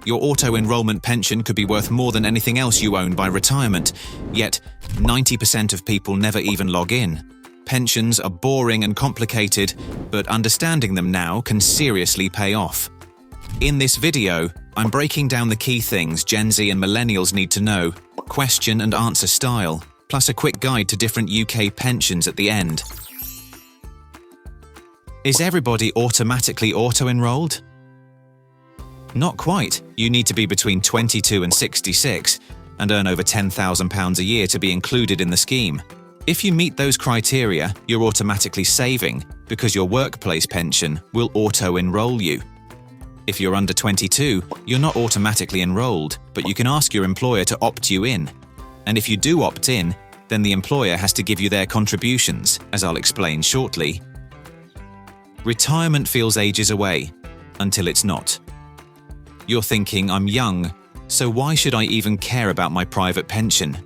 Your auto-enrollment pension could be worth more than anything else you own by retirement, yet 90% of people never even log in. Pensions are boring and complicated, but understanding them now can seriously pay off. In this video, I'm breaking down the key things Gen Z and Millennials need to know, question and answer style, plus a quick guide to different UK pensions at the end. Is everybody automatically auto-enrolled? Not quite. You need to be between 22 and 66 and earn over £10,000 a year to be included in the scheme. If you meet those criteria, you're automatically saving because your workplace pension will auto-enroll you. If you're under 22, you're not automatically enrolled, but you can ask your employer to opt you in. And if you do opt in, then the employer has to give you their contributions, as I'll explain shortly. Retirement feels ages away, until it's not. You're thinking, I'm young, so why should I even care about my private pension?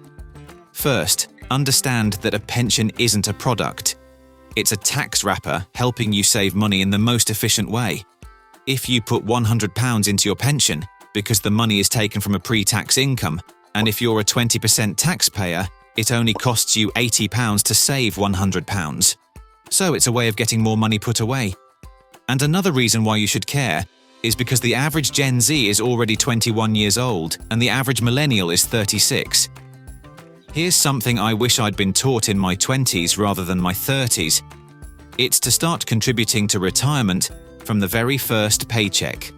First, understand that a pension isn't a product. It's a tax wrapper helping you save money in the most efficient way. If you put £100 into your pension because the money is taken from a pre-tax income, and if you're a 20% taxpayer, it only costs you £80 to save £100. So it's a way of getting more money put away. And another reason why you should care is because the average Gen Z is already 21 years old and the average millennial is 36. Here's something I wish I'd been taught in my 20s rather than my 30s. It's to start contributing to retirement from the very first paycheck.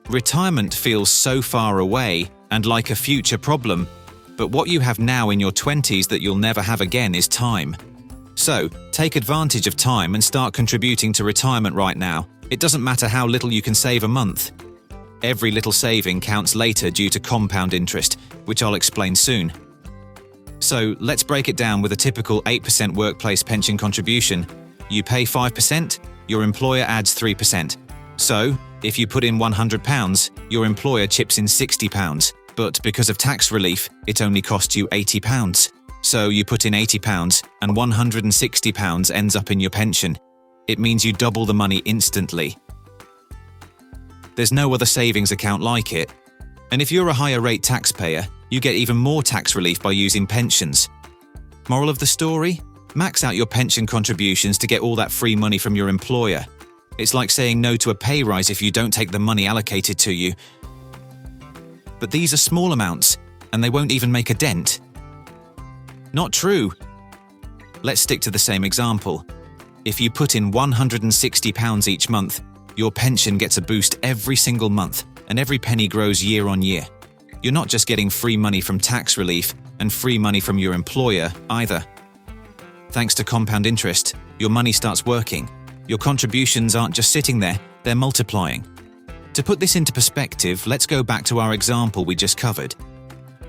Retirement feels so far away and like a future problem, but what you have now in your 20s that you'll never have again is time. So, take advantage of time and start contributing to retirement right now. It doesn't matter how little you can save a month. Every little saving counts later due to compound interest, which I'll explain soon. So, let's break it down with a typical 8% workplace pension contribution. You pay 5%, your employer adds 3%. So, if you put in £100, your employer chips in £60, but because of tax relief, it only costs you £80. So you put in £80 and £160 ends up in your pension. It means you double the money instantly. There's no other savings account like it. And if you're a higher rate taxpayer, you get even more tax relief by using pensions. Moral of the story? Max out your pension contributions to get all that free money from your employer. It's like saying no to a pay rise if you don't take the money allocated to you. But these are small amounts, and they won't even make a dent. Not true. Let's stick to the same example. If you put in £160 each month, your pension gets a boost every single month, and every penny grows year on year. You're not just getting free money from tax relief and free money from your employer either. Thanks to compound interest, your money starts working. Your contributions aren't just sitting there, they're multiplying. To put this into perspective, let's go back to our example we just covered.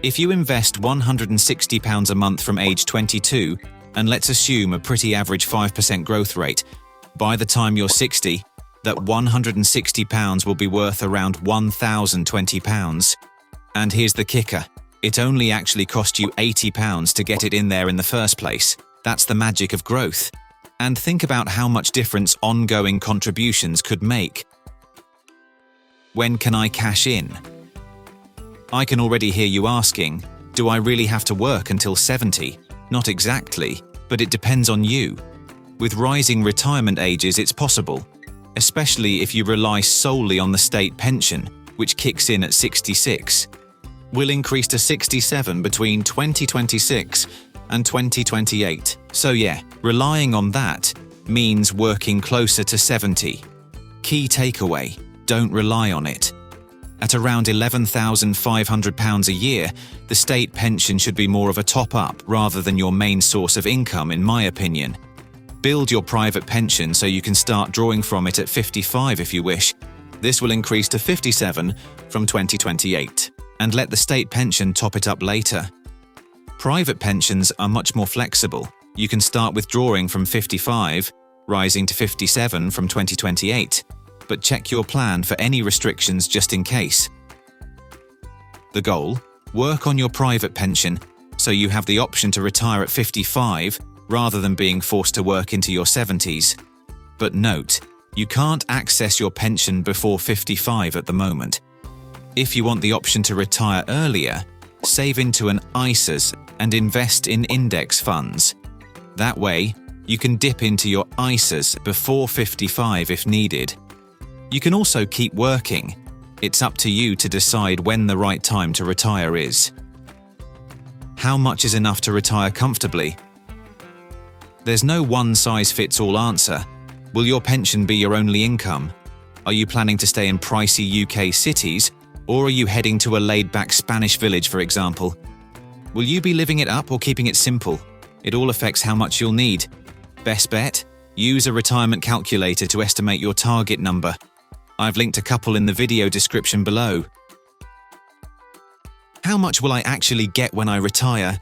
If you invest £160 a month from age 22, and let's assume a pretty average 5% growth rate, by the time you're 60, that £160 will be worth around £1,020. And here's the kicker. It only actually cost you £80 to get it in there in the first place. That's the magic of growth. And think about how much difference ongoing contributions could make. When can I cash in? I can already hear you asking, do I really have to work until 70? Not exactly, but it depends on you. With rising retirement ages, it's possible, especially if you rely solely on the state pension, which kicks in at 66. Will increase to 67 between 2026 and 2028. So yeah, relying on that means working closer to 70. Key takeaway, don't rely on it. At around £11,500 a year, the state pension should be more of a top-up rather than your main source of income, in my opinion. Build your private pension so you can start drawing from it at 55 if you wish. This will increase to 57 from 2028, and let the state pension top it up later. Private pensions are much more flexible. You can start withdrawing from 55, rising to 57 from 2028. But check your plan for any restrictions just in case. The goal? Work on your private pension so you have the option to retire at 55 rather than being forced to work into your 70s. But note, you can't access your pension before 55 at the moment. If you want the option to retire earlier, save into an ISAs and invest in index funds. That way, you can dip into your ISAs before 55 if needed. You can also keep working. It's up to you to decide when the right time to retire is. How much is enough to retire comfortably? There's no one-size-fits-all answer. Will your pension be your only income? Are you planning to stay in pricey UK cities, or are you heading to a laid-back Spanish village, for example? Will you be living it up or keeping it simple? It all affects how much you'll need. Best bet? Use a retirement calculator to estimate your target number. I've linked a couple in the video description below. How much will I actually get when I retire?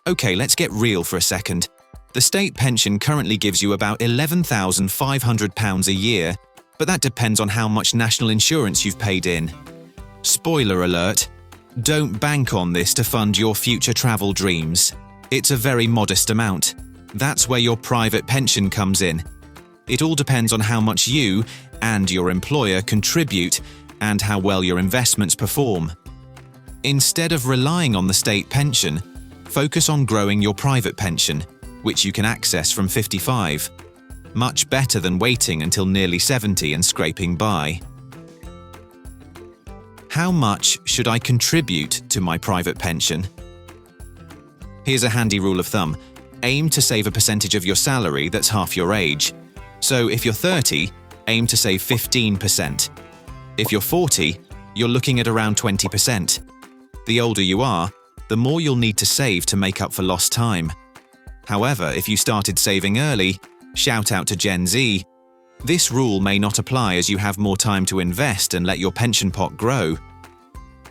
Okay, let's get real for a second. The state pension currently gives you about £11,500 a year, but that depends on how much national insurance you've paid in. Spoiler alert, don't bank on this to fund your future travel dreams. It's a very modest amount. That's where your private pension comes in. It all depends on how much you and your employer contribute and how well your investments perform. Instead of relying on the state pension, focus on growing your private pension, which you can access from 55. Much better than waiting until nearly 70 and scraping by. How much should I contribute to my private pension? Here's a handy rule of thumb. Aim to save a percentage of your salary that's half your age. So if you're 30, aim to save 15%. If you're 40, you're looking at around 20%. The older you are, the more you'll need to save to make up for lost time. However, if you started saving early, shout out to Gen Z, this rule may not apply as you have more time to invest and let your pension pot grow.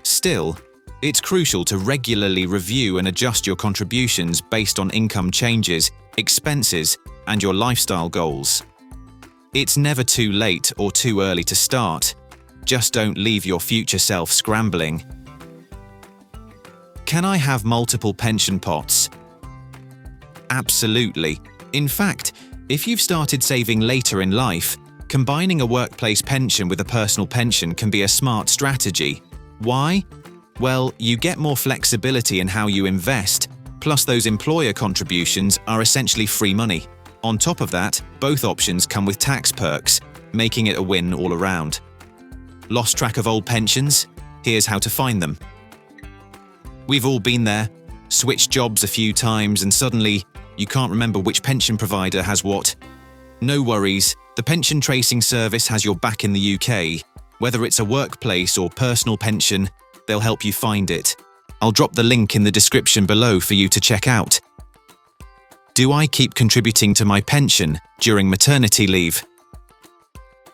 Still, it's crucial to regularly review and adjust your contributions based on income changes, expenses, and your lifestyle goals. It's never too late or too early to start. Just don't leave your future self scrambling. Can I have multiple pension pots? Absolutely. In fact, if you've started saving later in life, combining a workplace pension with a personal pension can be a smart strategy. Why? Well, you get more flexibility in how you invest, plus those employer contributions are essentially free money. On top of that, both options come with tax perks, making it a win all around. Lost track of old pensions? Here's how to find them. We've all been there, switched jobs a few times and suddenly you can't remember which pension provider has what. No worries, the pension tracing service has your back in the UK. Whether it's a workplace or personal pension, they'll help you find it. I'll drop the link in the description below for you to check out. Do I keep contributing to my pension during maternity leave?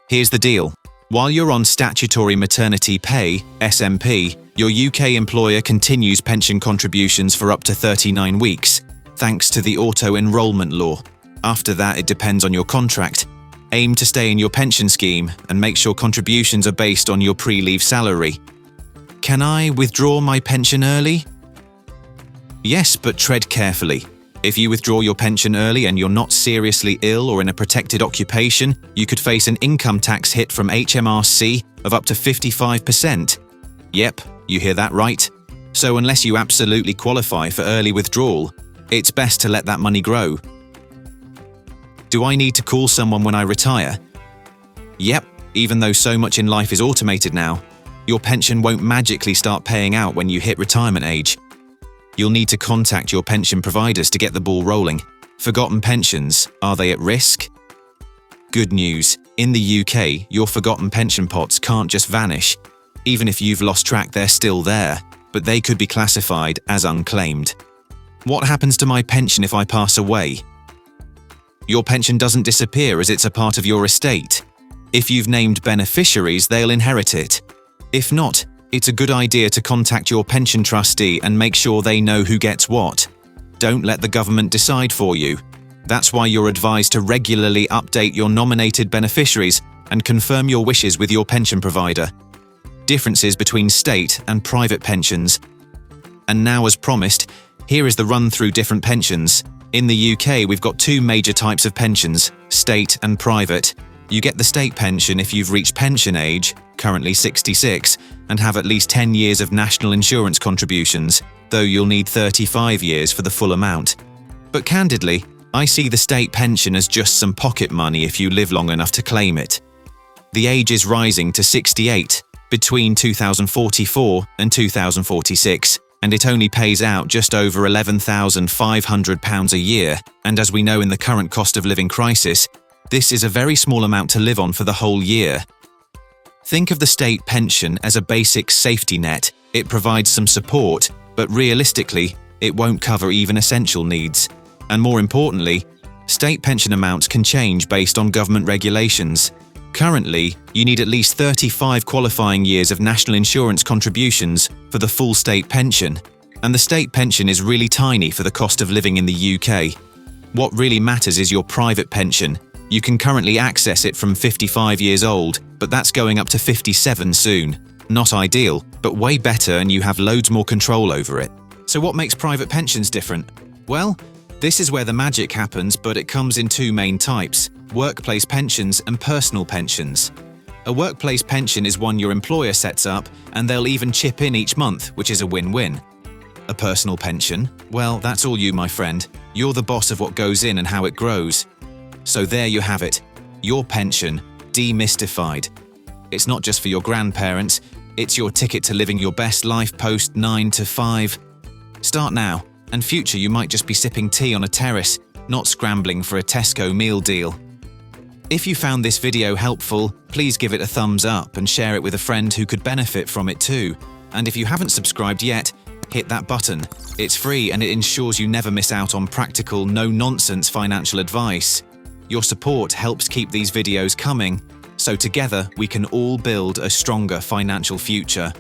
Here's the deal. While you're on statutory maternity pay, SMP, your UK employer continues pension contributions for up to 39 weeks, thanks to the auto-enrolment law. After that, it depends on your contract. Aim to stay in your pension scheme and make sure contributions are based on your pre-leave salary. Can I withdraw my pension early? Yes, but tread carefully. If you withdraw your pension early and you're not seriously ill or in a protected occupation, you could face an income tax hit from HMRC of up to 55%. Yep, you hear that right. So unless you absolutely qualify for early withdrawal, it's best to let that money grow. Do I need to call someone when I retire? Yep, even though so much in life is automated now, your pension won't magically start paying out when you hit retirement age. You'll need to contact your pension providers to get the ball rolling. Forgotten pensions, are they at risk? Good news, in the UK, your forgotten pension pots can't just vanish. Even if you've lost track, they're still there, but they could be classified as unclaimed. What happens to my pension if I pass away? Your pension doesn't disappear as it's a part of your estate. If you've named beneficiaries, they'll inherit it. If not, it's a good idea to contact your pension trustee and make sure they know who gets what. Don't let the government decide for you. That's why you're advised to regularly update your nominated beneficiaries and confirm your wishes with your pension provider. Differences between state and private pensions. And now, as promised, here is the run through different pensions. In the UK, we've got two major types of pensions, state and private. You get the state pension if you've reached pension age, currently 66, and have at least 10 years of national insurance contributions, though you'll need 35 years for the full amount. But candidly, I see the state pension as just some pocket money if you live long enough to claim it. The age is rising to 68 between 2044 and 2046, and it only pays out just over £11,500 a year, and as we know in the current cost of living crisis, this is a very small amount to live on for the whole year. Think of the state pension as a basic safety net. It provides some support, but realistically, it won't cover even essential needs. And more importantly, state pension amounts can change based on government regulations. Currently, you need at least 35 qualifying years of national insurance contributions for the full state pension, and the state pension is really tiny for the cost of living in the UK. What really matters is your private pension. You can currently access it from 55 years old, but that's going up to 57 soon. Not ideal, but way better, and you have loads more control over it. So what makes private pensions different? Well, this is where the magic happens, but it comes in two main types: workplace pensions and personal pensions. A workplace pension is one your employer sets up, and they'll even chip in each month, which is a win-win. A personal pension? Well, that's all you, my friend. You're the boss of what goes in and how it grows. So there you have it. Your pension, demystified. It's not just for your grandparents, it's your ticket to living your best life post 9 to 5. Start now, and future you might just be sipping tea on a terrace, not scrambling for a Tesco meal deal. If you found this video helpful, please give it a thumbs up and share it with a friend who could benefit from it too. And if you haven't subscribed yet, hit that button. It's free and it ensures you never miss out on practical, no-nonsense financial advice. Your support helps keep these videos coming, so together we can all build a stronger financial future.